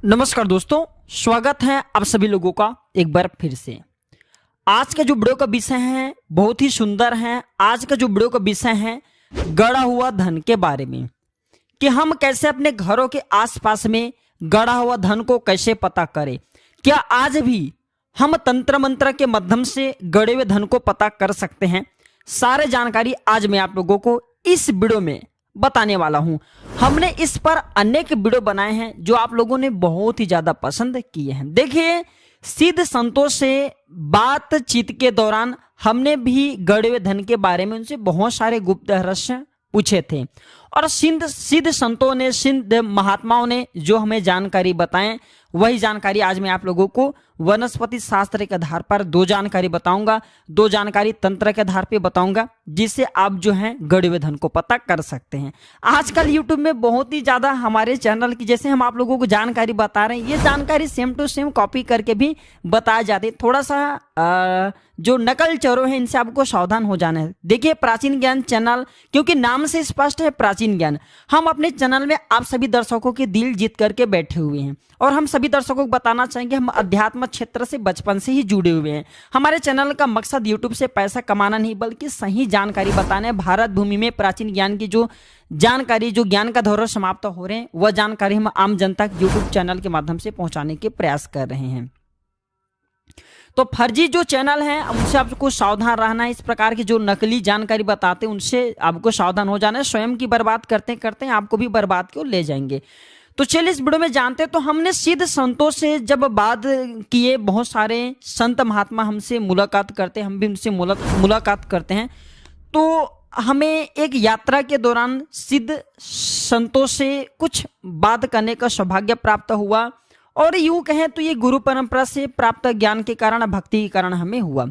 नमस्कार दोस्तों, स्वागत है आप सभी लोगों का एक बार फिर से। आज का जो वीडियो का विषय है बहुत ही सुंदर है। आज का जो वीडियो का विषय है गड़ा हुआ धन के बारे में, कि हम कैसे अपने घरों के आसपास में गड़ा हुआ धन को कैसे पता करें। क्या आज भी हम तंत्र मंत्र के माध्यम से गड़े हुए धन को पता कर सकते हैं? सारे जानकारी आज मैं आप लोगों को इस वीडियो में बताने वाला हूं। हमने इस पर अनेक वीडियो बनाए हैं जो आप लोगों ने बहुत ही ज्यादा पसंद किए हैं। देखिए, सिद्ध संतों से बातचीत के दौरान हमने भी गड़े हुए धन के बारे में उनसे बहुत सारे गुप्त रहस्य पूछे थे, और सिद्ध संतों ने, सिद्ध महात्माओं ने जो हमें जानकारी बताएं, वही जानकारी आज मैं आप लोगों को वनस्पति शास्त्र के आधार पर दो जानकारी बताऊंगा, दो जानकारी तंत्र के आधार पे बताऊंगा, जिससे आप जो हैं गड़े हुए धन को पता कर सकते हैं। आजकल यूट्यूब में बहुत ही ज्यादा हमारे चैनल की, जैसे हम आप लोगों को जानकारी बता रहे हैं, ये जानकारी सेम टू सेम कॉपी करके भी बताया जाती है। थोड़ा सा जो नकल चोरों हैं इनसे आपको सावधान हो जाना है। देखिए, प्राचीन ज्ञान चैनल, क्योंकि नाम से स्पष्ट है प्राचीन ज्ञान, हम अपने चैनल में आप सभी दर्शकों के दिल जीत करके बैठे हुए हैं, और हम सभी दर्शकों को बताना चाहेंगे हम अध्यात्म क्षेत्र से बचपन से ही जुड़े हुए हैं। हमारे चैनल का मकसद यूट्यूब से पैसा कमाना नहीं, बल्कि सही जानकारी बताना है। भारत भूमि में प्राचीन ज्ञान की जो जानकारी, जो ज्ञान का धरोहर समाप्त हो रहे हैं, वह जानकारी हम आम जनता के यूट्यूब चैनल के माध्यम से पहुंचाने के प्रयास कर रहे हैं। तो फर्जी जो चैनल है उनसे आपको सावधान रहना है। इस प्रकार की जो नकली जानकारी बताते हैं उनसे आपको सावधान हो जाना है। स्वयं की बर्बाद करते करते आपको भी बर्बाद क्यों ले जाएंगे। तो चलिए इस वीडियो में जानते हैं। तो हमने सिद्ध संतों से जब बात किए, बहुत सारे संत महात्मा हमसे मुलाकात करते हैं, हम भी उनसे मुलाकात करते हैं, तो हमें एक यात्रा के दौरान सिद्ध संतों से कुछ बात करने का सौभाग्य प्राप्त हुआ, और यूं कहें तो ये गुरु परंपरा से प्राप्त ज्ञान के कारण, भक्ति के कारण हमें हुआ।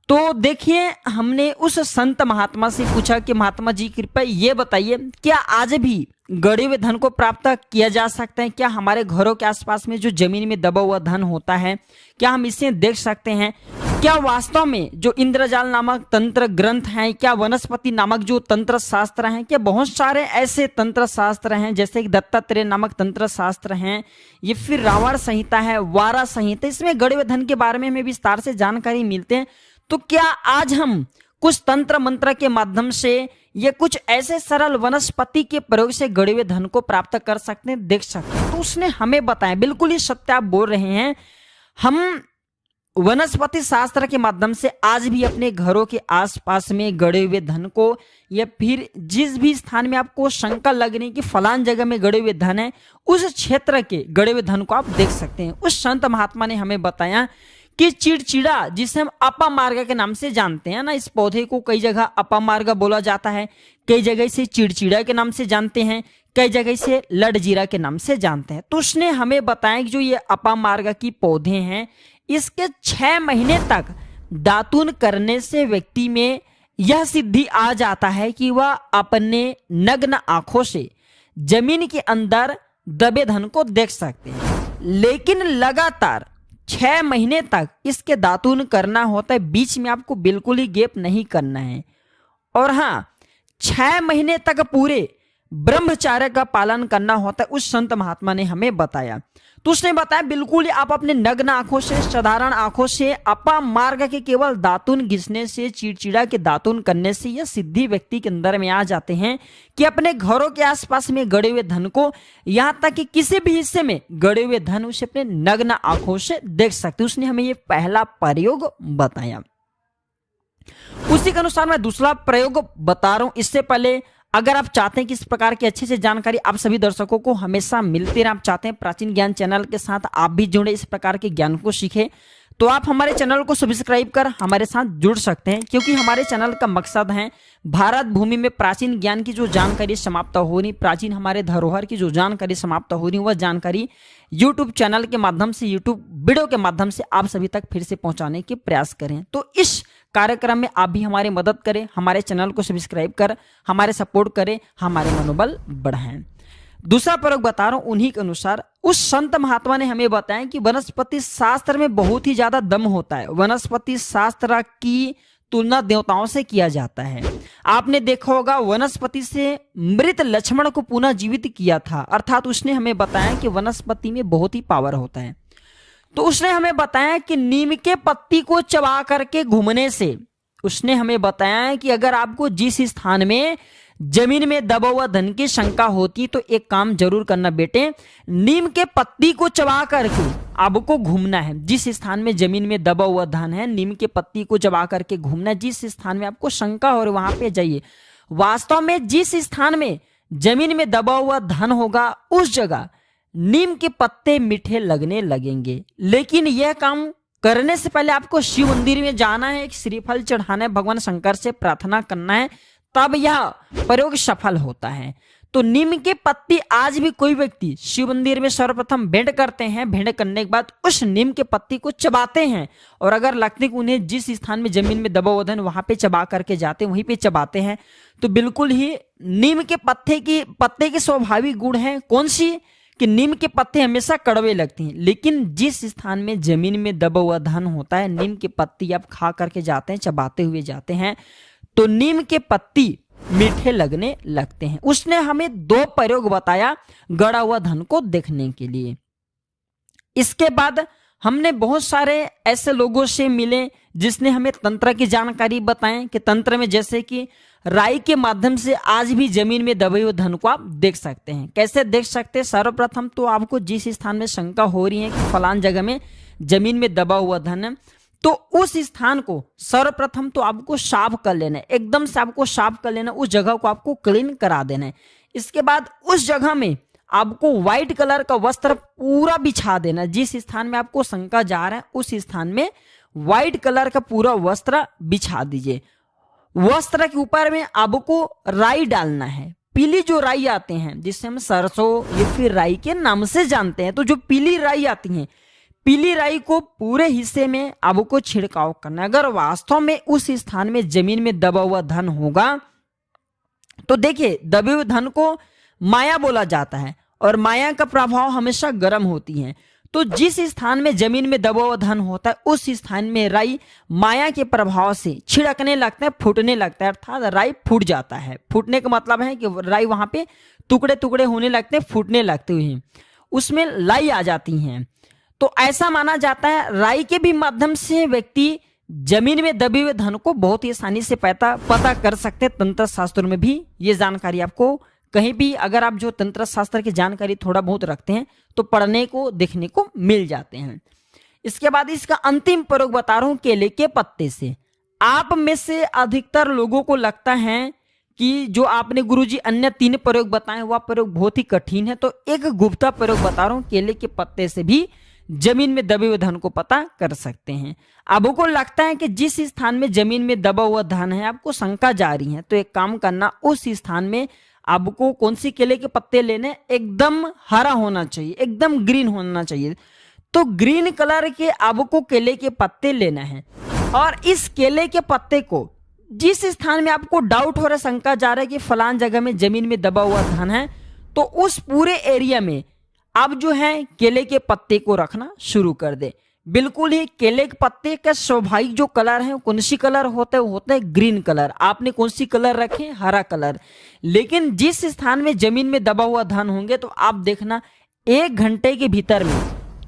तो देखिए, हमने उस संत महात्मा से पूछा कि महात्मा जी कृपया ये बताइए, क्या आज भी गड़े हुए धन को प्राप्त किया जा सकता है? क्या हमारे घरों के आसपास में जो जमीन में दबा हुआ धन होता है, क्या हम इसे देख सकते हैं? क्या वास्तव में जो इंद्रजाल नामक तंत्र ग्रंथ हैं, क्या वनस्पति नामक जो तंत्र शास्त्र हैं, क्या बहुत सारे ऐसे तंत्र शास्त्र हैं, जैसे कि दत्तात्रेय नामक तंत्र शास्त्र हैं, ये फिर रावण संहिता है, वारा संहिता, इसमें गड़े हुए धन के बारे में हमें विस्तार से जानकारी मिलते हैं। तो क्या आज हम कुछ तंत्र मंत्र के माध्यम से, ये कुछ ऐसे सरल वनस्पति के प्रयोग से गड़े हुए धन को प्राप्त कर सकते हैं, देख सकते हैं? तो उसने हमें बताया, बिल्कुल ही सत्य आप बोल रहे हैं, हम वनस्पति शास्त्र के माध्यम से आज भी अपने घरों के आसपास में गड़े हुए धन को, या फिर जिस भी स्थान में आपको शंका लग रही कि फलान जगह में गड़े हुए धन है, उस क्षेत्र के गड़े हुए धन को आप देख सकते हैं। उस संत महात्मा ने हमें बताया कि चिड़चिड़ा, जिसे हम अपामार्ग के नाम से जानते हैं ना, इस पौधे को कई जगह अपामार्ग बोला जाता है, कई जगह से चिड़चिड़ा के नाम से जानते हैं, कई जगह से लड़जीरा के नाम से जानते हैं। तो उसने हमें बताया कि जो ये अपामार्ग की पौधे हैं, इसके 6 महीने तक दातून करने से व्यक्ति में यह सिद्धि आ जाता है कि वह अपने नग्न आंखों से जमीन के अंदर दबे धन को देख सकते हैं। लेकिन लगातार 6 महीने तक इसके दातून करना होता है, बीच में आपको बिल्कुल ही गैप नहीं करना है। और हाँ, 6 महीने तक पूरे ब्रह्मचार्य का पालन करना होता है, उस संत महात्मा ने हमें बताया। तो उसने बताया बिल्कुल ही आप अपने नग्न आंखों से, साधारण आंखों से, अपामार्ग के केवल दातून घिसने से, चिड़चिड़ा के दातून करने से यह सिद्धि व्यक्ति के अंदर में आ जाते हैं कि अपने घरों के आसपास में गड़े हुए धन को, यहां तक कि किसी भी हिस्से में गड़े हुए धन, उसे अपने नग्न आंखों से देख सकते। उसने हमें यह पहला प्रयोग बताया। उसी के अनुसार मैं दूसरा प्रयोग बता रहा हूं। इससे पहले अगर आप चाहते हैं कि इस प्रकार की अच्छी से जानकारी आप सभी दर्शकों को हमेशा मिलती रहे, आप चाहते हैं प्राचीन ज्ञान चैनल के साथ आप भी जुड़े, इस प्रकार के ज्ञान को सीखें, तो आप हमारे चैनल को सब्सक्राइब कर हमारे साथ जुड़ सकते हैं। क्योंकि हमारे चैनल का मकसद है भारत भूमि में प्राचीन ज्ञान की जो जानकारी समाप्त हो रही, प्राचीन हमारे धरोहर की जो जानकारी समाप्त हो रही, वह जानकारी यूट्यूब चैनल के माध्यम से, यूट्यूब वीडियो के माध्यम से आप सभी तक फिर से पहुंचाने के प्रयास करें। तो इस कार्यक्रम में आप भी हमारी मदद करें, हमारे चैनल को सब्सक्राइब कर हमारे सपोर्ट करें, हमारे मनोबल बढ़ाएं। दूसरा प्रयोग बता रहा हूं उन्हीं के अनुसार। उस संत महात्मा ने हमें बताया कि वनस्पति शास्त्र में बहुत ही ज्यादा दम होता है। वनस्पति शास्त्र की तुलना देवताओं से किया जाता है। आपने देखा होगा वनस्पति से मृत लक्ष्मण को पुनः जीवित किया था, अर्थात उसने हमें बताया कि वनस्पति में बहुत ही पावर होता है। तो उसने हमें बताया कि नीम के पत्ती को चबा करके घूमने से, उसने हमें बताया कि अगर आपको जिस स्थान में जमीन में दबा हुआ धन की शंका होती तो एक काम जरूर करना बेटे, नीम के पत्ती को चबा करके आपको घूमना है। जिस स्थान में जमीन में दबा हुआ धन है, नीम के पत्ती को चबा करके घूमना है। जिस स्थान में आपको शंका हो वहां पे जाइए। वास्तव में जिस स्थान में जमीन में दबा हुआ धन होगा उस जगह नीम के पत्ते मीठे लगने लगेंगे। लेकिन यह काम करने से पहले आपको शिव मंदिर में जाना है, एक श्रीफल चढ़ाना है, भगवान शंकर से प्रार्थना करना है, तब यह प्रयोग सफल होता है। तो नीम के पत्ती आज भी कोई व्यक्ति शिव मंदिर में सर्वप्रथम भेंट करते हैं, भेंट करने के बाद उस नीम के पत्ती को चबाते हैं, और अगर लगते कि उन्हें जिस स्थान में जमीन में दबा हुआ धन वहां पे चबा करके जाते हैं, वहीं पे चबाते हैं, तो बिल्कुल ही नीम के पत्ते के स्वाभाविक गुण है कौन सी, कि नीम के पत्ते हमेशा कड़वे लगते हैं। लेकिन जिस स्थान में जमीन में दबा हुआ धन होता है, नीम के पत्ती आप खा करके जाते हैं, चबाते हुए जाते हैं, तो नीम के पत्ती मीठे लगने लगते हैं। उसने हमें 2 प्रयोग बताया गड़ा हुआ धन को देखने के लिए। इसके बाद हमने बहुत सारे ऐसे लोगों से मिले जिसने हमें तंत्र की जानकारी बताएं कि तंत्र में जैसे कि राई के माध्यम से आज भी जमीन में दबे हुए धन को आप देख सकते हैं। कैसे देख सकते हैं? सर्वप्रथम तो आपको जिस स्थान में शंका हो रही है कि फलान जगह में जमीन में दबा हुआ धन है, तो उस स्थान को सर्वप्रथम तो आपको साफ कर लेना है, एकदम से आपको साफ कर लेना, उस जगह को आपको क्लीन करा देना है। इसके बाद उस जगह में आपको व्हाइट कलर का वस्त्र पूरा बिछा देना। जिस स्थान में आपको शंका जा रहा है उस स्थान में व्हाइट कलर का पूरा वस्त्र बिछा दीजिए। वस्त्र के ऊपर में आपको राई डालना है। पीली जो राई आते हैं जिससे हम सरसों या फिर राई के नाम से जानते हैं, तो जो पीली राई आती है, पीली राई को पूरे हिस्से में आपको छिड़काव करना है। अगर वास्तव में उस स्थान में जमीन में दबा हुआ धन होगा तो देखिए, दबे हुए धन को माया बोला जाता है और माया का प्रभाव हमेशा गर्म होती है। तो जिस स्थान में जमीन में दबा हुआ धन होता है उस स्थान में राई माया के प्रभाव से छिड़कने लगता है, फूटने लगता है, अर्थात राई फूट जाता है। फूटने का मतलब है कि राई वहां पे टुकड़े टुकड़े होने लगते हैं, फूटने लगते हुए उसमें लाई आ जाती हैं। तो ऐसा माना जाता है राई के भी माध्यम से व्यक्ति जमीन में दबे हुए धन को बहुत ही आसानी से पता कर सकते हैं। तंत्र शास्त्र में भी ये जानकारी आपको कहीं भी, अगर आप जो तंत्र शास्त्र की जानकारी थोड़ा बहुत रखते हैं तो पढ़ने को देखने को मिल जाते हैं। इसके बाद इसका अंतिम प्रयोग बता रहा हूं, केले के पत्ते से। आप में से अधिकतर लोगों को लगता है कि जो आपने गुरुजी अन्य 3 प्रयोग बताए वह प्रयोग बहुत ही कठिन है, तो एक गुप्ता प्रयोग बता रहा हूं, केले के पत्ते से भी जमीन में दबे हुए धन को पता कर सकते हैं। आपको लगता है कि जिस स्थान में जमीन में दबा हुआ धन है आपको शंका जा रही है, तो एक काम करना, उस स्थान में आपको कौन सी केले के पत्ते लेने, एकदम हरा होना चाहिए, एकदम ग्रीन होना चाहिए। तो ग्रीन कलर के आपको केले के पत्ते लेना है, और इस केले के पत्ते को जिस स्थान में आपको डाउट हो रहा है, शंका जा रहा है कि फलान जगह में जमीन में दबा हुआ धन है, तो उस पूरे एरिया में आप जो है केले के पत्ते को रखना शुरू कर दे। बिल्कुल ही केले के पत्ते का स्वाभाविक जो कलर है कौन सी कलर होता है, वो होता है ग्रीन कलर। आपने कौन सी कलर रखे, हरा कलर। लेकिन जिस स्थान में जमीन में दबा हुआ धन होंगे तो आप देखना 1 घंटे के भीतर में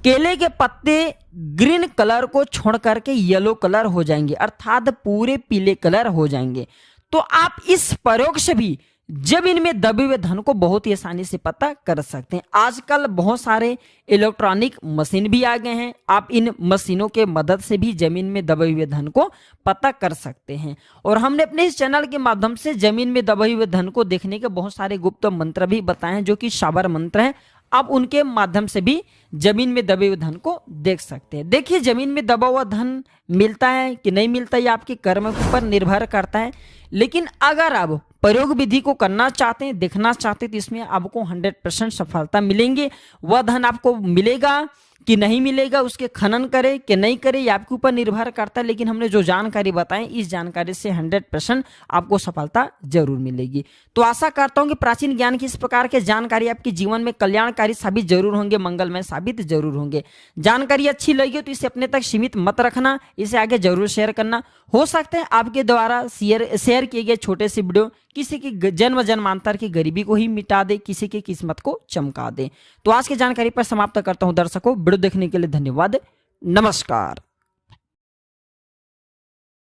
केले के पत्ते ग्रीन कलर को छोड़ करके येलो कलर हो जाएंगे, अर्थात पूरे पीले कलर हो जाएंगे। तो आप इस प्रयोग से भी जमीन में दबे हुए धन को बहुत ही आसानी से पता कर सकते हैं। आजकल बहुत सारे इलेक्ट्रॉनिक मशीन भी आ गए हैं, आप इन मशीनों के मदद से भी जमीन में दबे हुए धन को पता कर सकते हैं। और हमने अपने इस चैनल के माध्यम से जमीन में दबे हुए धन को देखने के बहुत सारे गुप्त मंत्र भी बताए हैं, जो कि साबर मंत्र हैं। आप उनके माध्यम से भी जमीन में दबे हुए धन को देख सकते हैं। देखिए, जमीन में दबा हुआ धन मिलता है कि नहीं मिलता, ये आपके कर्म के ऊपर निर्भर करता है। लेकिन अगर आप प्रयोग विधि को करना चाहते हैं, देखना चाहते हैं, तो इसमें आपको 100% सफलता मिलेंगे। वह धन आपको मिलेगा कि नहीं मिलेगा, उसके खनन करे कि नहीं करे, ये आपके ऊपर निर्भर करता है। लेकिन हमने जो जानकारी बताई, इस जानकारी से 100% आपको सफलता जरूर मिलेगी। तो आशा करता हूं कि प्राचीन ज्ञान की इस प्रकार के जानकारी आपके जीवन में कल्याणकारी साबित जरूर होंगे, मंगलमय साबित जरूर होंगे। जानकारी अच्छी लगी तो इसे अपने तक सीमित मत रखना, इसे आगे जरूर शेयर करना। हो सकता है आपके द्वारा शेयर किए गए छोटे से वीडियो किसी की जन्म जन्मांतर की गरीबी को ही मिटा दे, किसी की किस्मत को चमका दे। तो आज की जानकारी पर समाप्त करता हूं दर्शकों। वीडियो देखने के लिए धन्यवाद। नमस्कार।